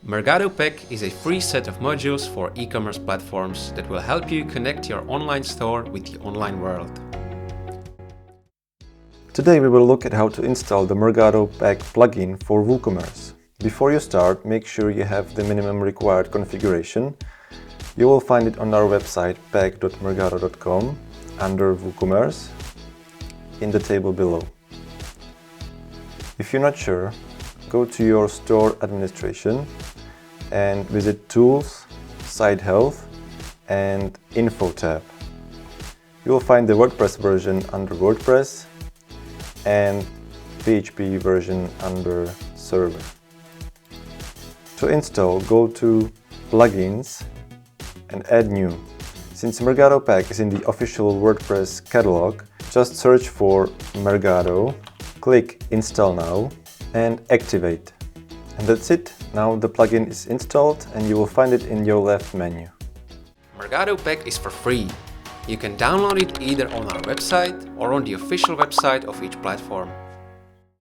Mergado Pack is a free set of modules for e-commerce platforms that will help you connect your online store with the online world. Today we will look at how to install the Mergado Pack plugin for WooCommerce. Before you start, make sure you have the minimum required configuration. You will find it on our website pack.mergado.com under WooCommerce in the table below. If you're not sure, go to your store administration and visit Tools, Site Health and Info tab. You will find the WordPress version under WordPress and PHP version under Server. To install, go to Plugins and add New. Since Mergado Pack is in the official WordPress catalog, just search for Mergado, click Install Now and activate. And that's it. Now the plugin is installed and you will find it in your left menu. Mergado Pack is for free. You can download it either on our website or on the official website of each platform.